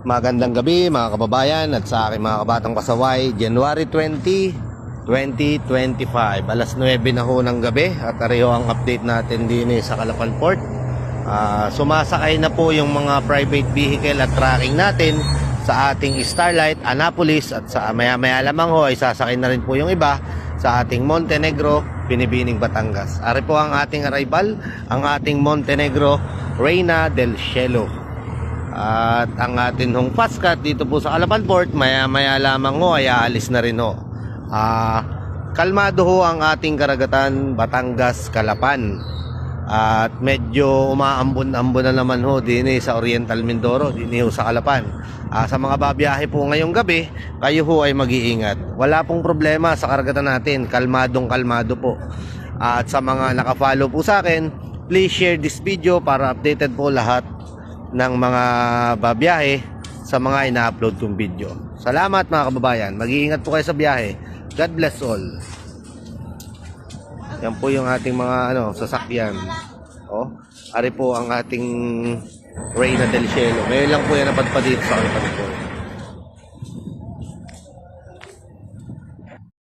Magandang gabi mga kababayan at sa aking mga kabatang pasaway. January 20, 2025. Alas 9 na ho ng gabi at pareho ang update natin din sa Calapan Port. Sumasakay na po yung mga private vehicle at tracking natin sa ating Starlight, Annapolis at sa maya-maya lamang ho ay sasakay na rin po yung iba sa ating Montenegro, Binibining, Batangas. Ari po ang ating arrival, ang ating Montenegro, Reina del Cielo. At ang atin hong fast cut dito po sa Calapan Port, maya-maya lamang ho ay aalis na rin ho. Kalmado ho ang ating karagatan, Batangas, Calapan. At medyo umaambon-ambon na naman ho din sa Oriental Mindoro, din ho sa Calapan. Sa mga babiyahe po ngayong gabi, kayo ho ay mag-iingat. Wala pong problema sa karagatan natin, kalmadong-kalmado po. At sa mga nakafollow po sa akin, please share this video para updated po lahat ng mga babiyahe sa mga ina-upload kong video. Salamat mga kababayan. Mag-iingat po kayo sa biyahe. God bless all. Yan po yung ating mga sasakyan. Ari po ang ating Reina del Cielo. Ngayon lang po yan napadpad dito sa Calapan.